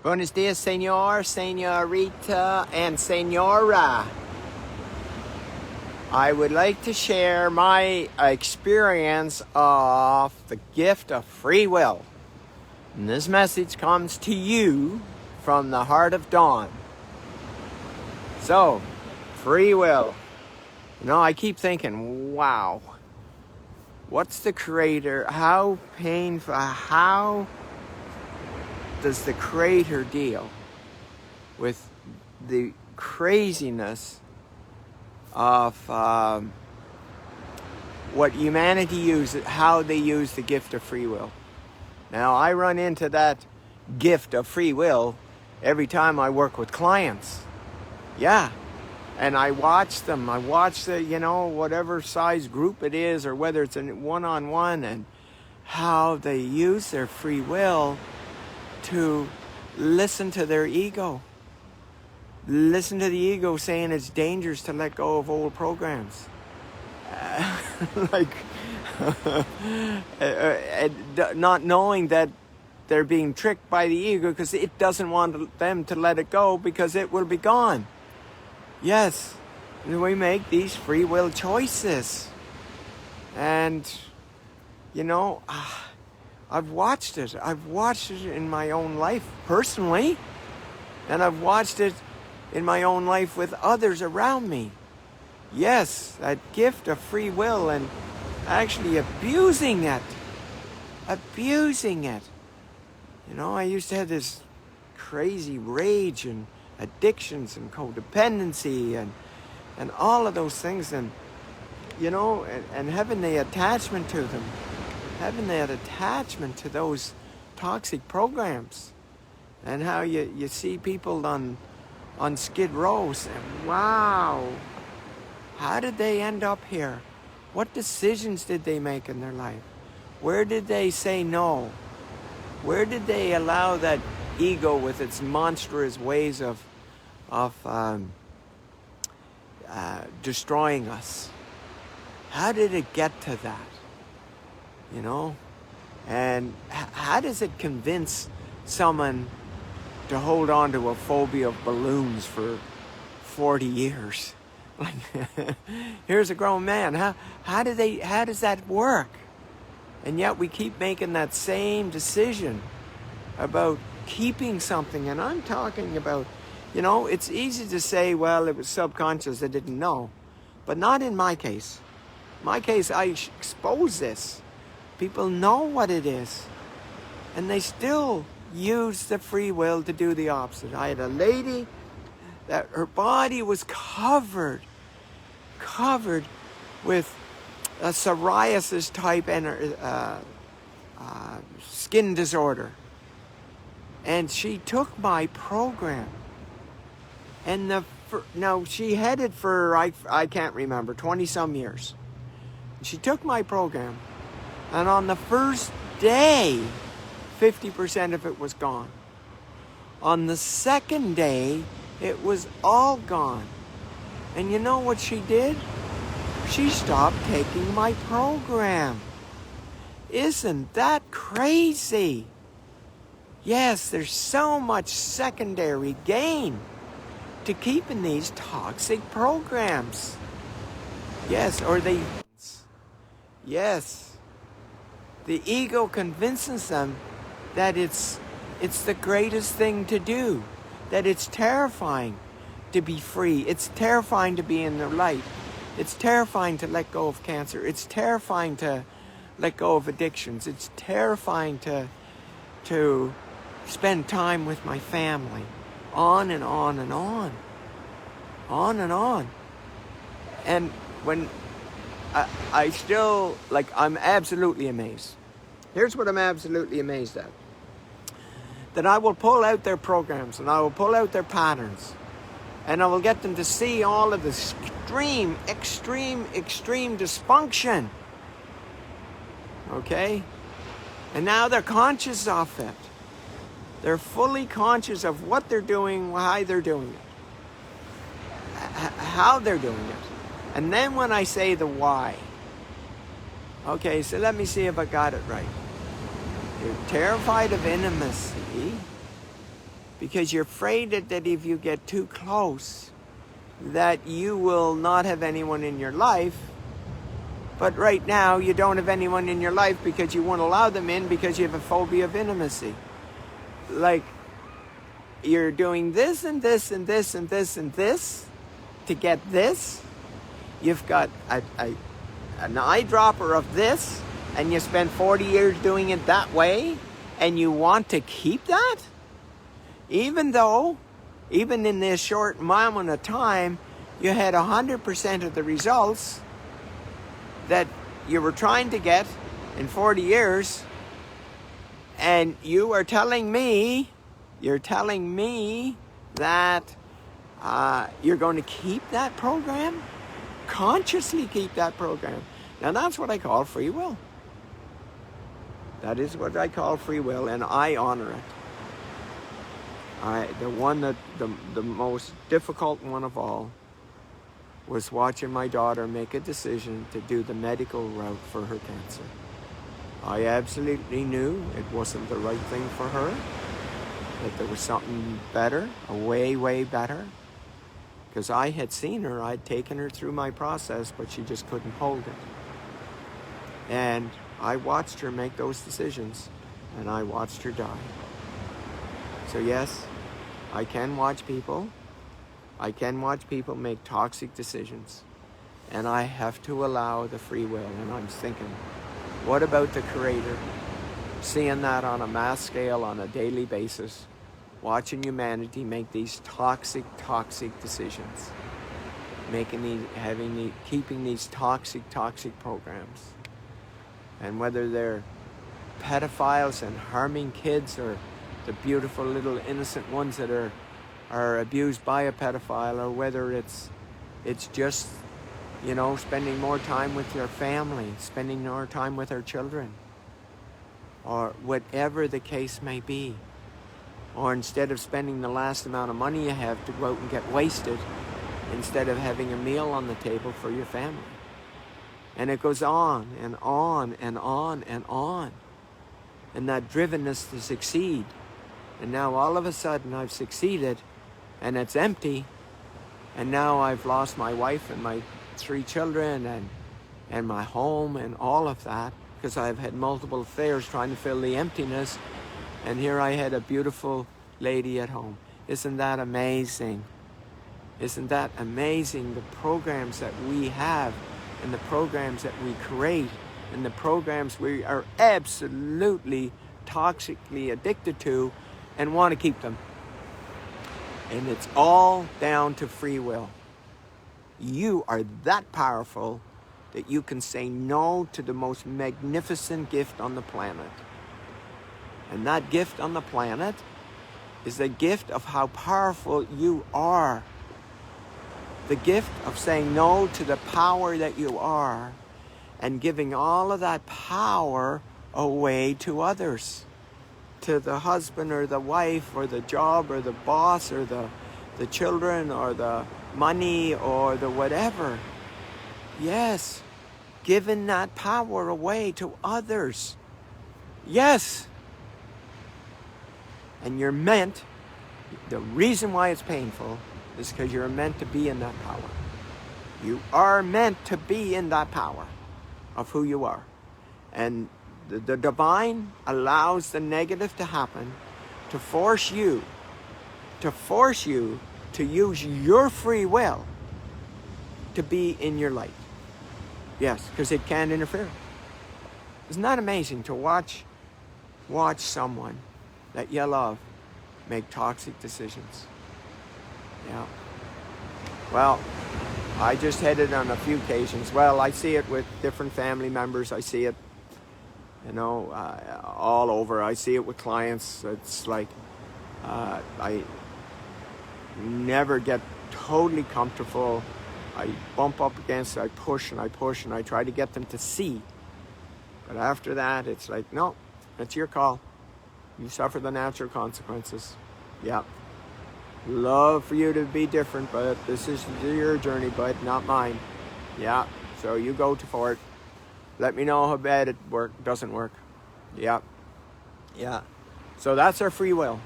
Buenos dias, senor, senorita, and senora. I would like to share my experience of the gift of free will. And this message comes to you from the heart of Dawn. So, free will. You know, I keep thinking, wow, what's the creator? How painful, how does the creator deal with the craziness of what humanity uses, how they use the gift of free will? Now, I run into that gift of free will every time I work with clients. Yeah. And I watch them. I watch the, whatever size group it is, or whether it's a one-on-one, and how they use their free will to listen to their ego. Listen to the ego saying it's dangerous to let go of old programs. Not knowing that they're being tricked by the ego because it doesn't want them to let it go because it will be gone. Yes, we make these free will choices. And, I've watched it. I've watched it in my own life personally. And I've watched it in my own life with others around me. Yes, that gift of free will, and actually abusing it. Abusing it. I used to have this crazy rage and addictions and codependency and all of those things, and having the attachment to them, having that attachment to those toxic programs, and how you see people on Skid Row saying, wow, how did they end up here? What decisions did they make in their life? Where did they say no? Where did they allow that ego with its monstrous ways of destroying us? How did it get to that? And how does it convince someone to hold on to a phobia of balloons for 40 years? Here's a grown man. How does that work? And yet we keep making that same decision about keeping something. And I'm talking about, it's easy to say, well, it was subconscious, I didn't know. But not in my case. In my case, I expose this. People know what it is. And they still use the free will to do the opposite. I had a lady that her body was covered with a psoriasis type skin disorder. And she took my program. And she had it for, I can't remember, 20 some years. She took my program, and on the first day, 50% of it was gone. On the second day, it was all gone. And you know what she did? She stopped taking my program. Isn't that crazy? Yes, there's so much secondary gain to keeping these toxic programs. Yes, the ego convinces them that it's the greatest thing to do, that it's terrifying to be free, it's terrifying to be in the light, it's terrifying to let go of cancer, it's terrifying to let go of addictions, it's terrifying to spend time with my family, on and on and on. On and on. And when I still, I'm absolutely amazed. Here's what I'm absolutely amazed at. That I will pull out their programs, and I will pull out their patterns, and I will get them to see all of the extreme dysfunction. Okay? And now they're conscious of it. They're fully conscious of what they're doing, why they're doing it, how they're doing it. And then when I say the why, okay, so let me see if I got it right. You're terrified of intimacy because you're afraid that if you get too close, that you will not have anyone in your life. But right now, you don't have anyone in your life because you won't allow them in because you have a phobia of intimacy. Like, you're doing this and this and this and this and this to get this. You've got an eyedropper of this, and you spent 40 years doing it that way, and you want to keep that? Even though, even in this short moment of time, you had 100% of the results that you were trying to get in 40 years, and you're telling me that you're going to keep that program? Consciously keep that program. Now that's what I call free will. That is what I call free will, and I honor it. The most difficult one of all was watching my daughter make a decision to do the medical route for her cancer. I absolutely knew it wasn't the right thing for her, that there was something better, a way, way better. Because I had seen her, I'd taken her through my process, but she just couldn't hold it. And I watched her make those decisions, and I watched her die. So yes, I can watch people make toxic decisions, and I have to allow the free will. And I'm thinking, what about the Creator? Seeing that on a mass scale on a daily basis, watching humanity make these toxic decisions, keeping these toxic programs. And whether they're pedophiles and harming kids, or the beautiful little innocent ones that are abused by a pedophile, or whether it's just, spending more time with your family, spending more time with our children, or whatever the case may be. Or instead of spending the last amount of money you have to go out and get wasted, instead of having a meal on the table for your family. And it goes on and on and on and on. And that drivenness to succeed. And now all of a sudden I've succeeded, and it's empty. And now I've lost my wife and my 3 children and my home and all of that, because I've had multiple affairs trying to fill the emptiness. And here I had a beautiful lady at home. Isn't that amazing? Isn't that amazing? The programs that we have, and the programs that we create, and the programs we are absolutely toxically addicted to and want to keep them. And it's all down to free will. You are that powerful that you can say no to the most magnificent gift on the planet. And that gift on the planet is the gift of how powerful you are. The gift of saying no to the power that you are, and giving all of that power away to others. To the husband or the wife or the job or the boss or the children or the money or the whatever. Yes, giving that power away to others. Yes. And you're meant, the reason why it's painful is because you're meant to be in that power. You are meant to be in that power of who you are. And the divine allows the negative to happen to force you to use your free will to be in your light. Yes, because it can't interfere. Isn't that amazing to watch someone that you love make toxic decisions? Yeah. Well, I just had it on a few occasions. Well, I see it with different family members. I see it, all over. I see it with clients. It's like I never get totally comfortable. I bump up against it. I push and I push and I try to get them to see. But after that, it's like, no, it's your call. You suffer the natural consequences. Yeah. Love for you to be different, but this is your journey, bud, not mine. Yeah. So you go for it. Let me know how bad it doesn't work. Yeah. Yeah. So that's our free will.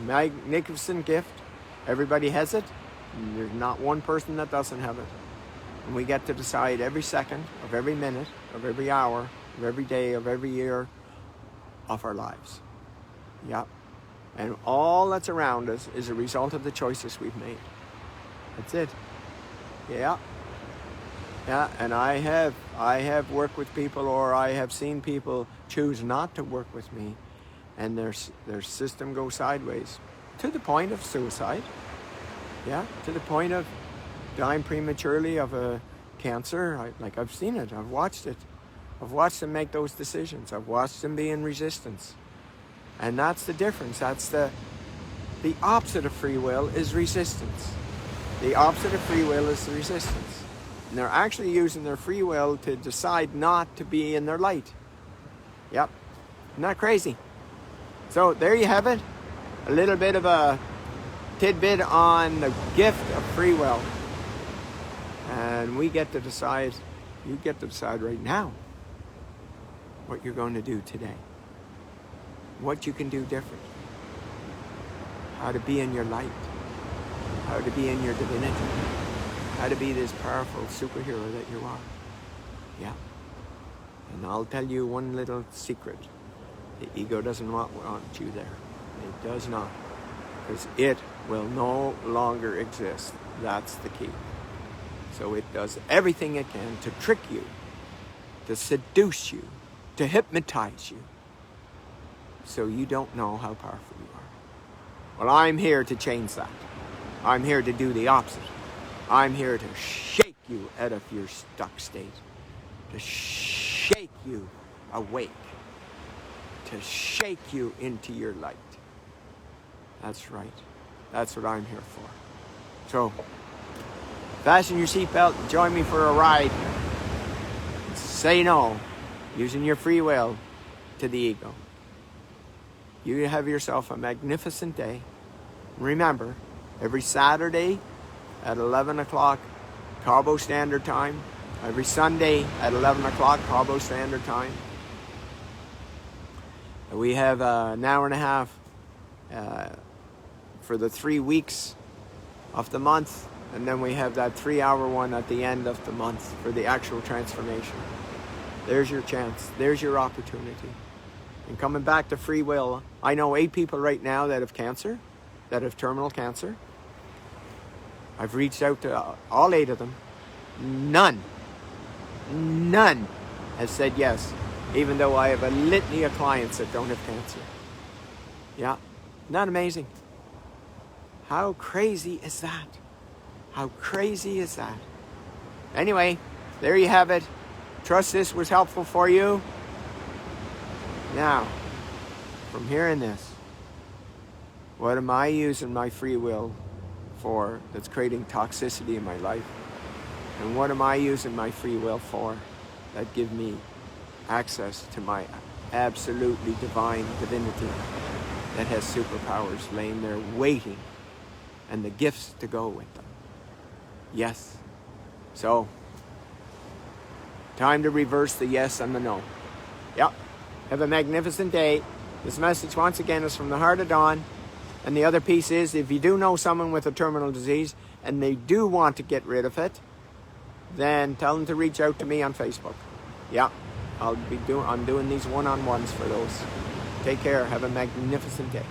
Magnificent gift. Everybody has it. And there's not one person that doesn't have it. And we get to decide every second of every minute, of every hour, of every day, of every year of our lives. Yep. And all that's around us is a result of the choices we've made. That's it. Yeah. Yeah, and I have worked with people, or I have seen people choose not to work with me, and their system goes sideways to the point of suicide. Yeah, to the point of dying prematurely of a cancer. I've seen it. I've watched it. I've watched them make those decisions. I've watched them be in resistance. And that's the difference. That's the opposite of free will is resistance. The opposite of free will is resistance. And they're actually using their free will to decide not to be in their light. Yep. Isn't that crazy? So there you have it. A little bit of a tidbit on the gift of free will. And we get to decide, you get to decide right now what you're going to do today. What you can do different. How to be in your light. How to be in your divinity. How to be this powerful superhero that you are. Yeah. And I'll tell you one little secret. The ego doesn't want you there. It does not. Because it will no longer exist. That's the key. So it does everything it can to trick you, to seduce you, to hypnotize you, so you don't know how powerful you are. Well, I'm here to change that. I'm here to do the opposite. I'm here to shake you out of your stuck state, to shake you awake, to shake you into your light. That's right. That's what I'm here for. So, fasten your seatbelt and join me for a ride. Say no, using your free will, to the ego. You have yourself a magnificent day. Remember, every Saturday at 11 o'clock Cabo Standard Time, every Sunday at 11 o'clock Cabo Standard Time, we have an hour and a half for the 3 weeks of the month, and then we have that 3-hour one at the end of the month for the actual transformation. There's your chance. There's your opportunity. And coming back to free will, I know 8 people right now that have cancer, that have terminal cancer. I've reached out to all 8 of them. None has said yes, even though I have a litany of clients that don't have cancer. Yeah, not amazing? How crazy is that? How crazy is that? Anyway, there you have it. Trust this was helpful for you. Now, from hearing this, what am I using my free will for that's creating toxicity in my life? And what am I using my free will for that give me access to my absolutely divine divinity that has superpowers laying there waiting and the gifts to go with them? Yes. So, time to reverse the yes and the no. Yep. Have a magnificent day. This message, once again, is from the Heart of Dawn. And the other piece is, if you do know someone with a terminal disease and they do want to get rid of it, then tell them to reach out to me on Facebook. Yeah, I'm doing these one-on-ones for those. Take care. Have a magnificent day.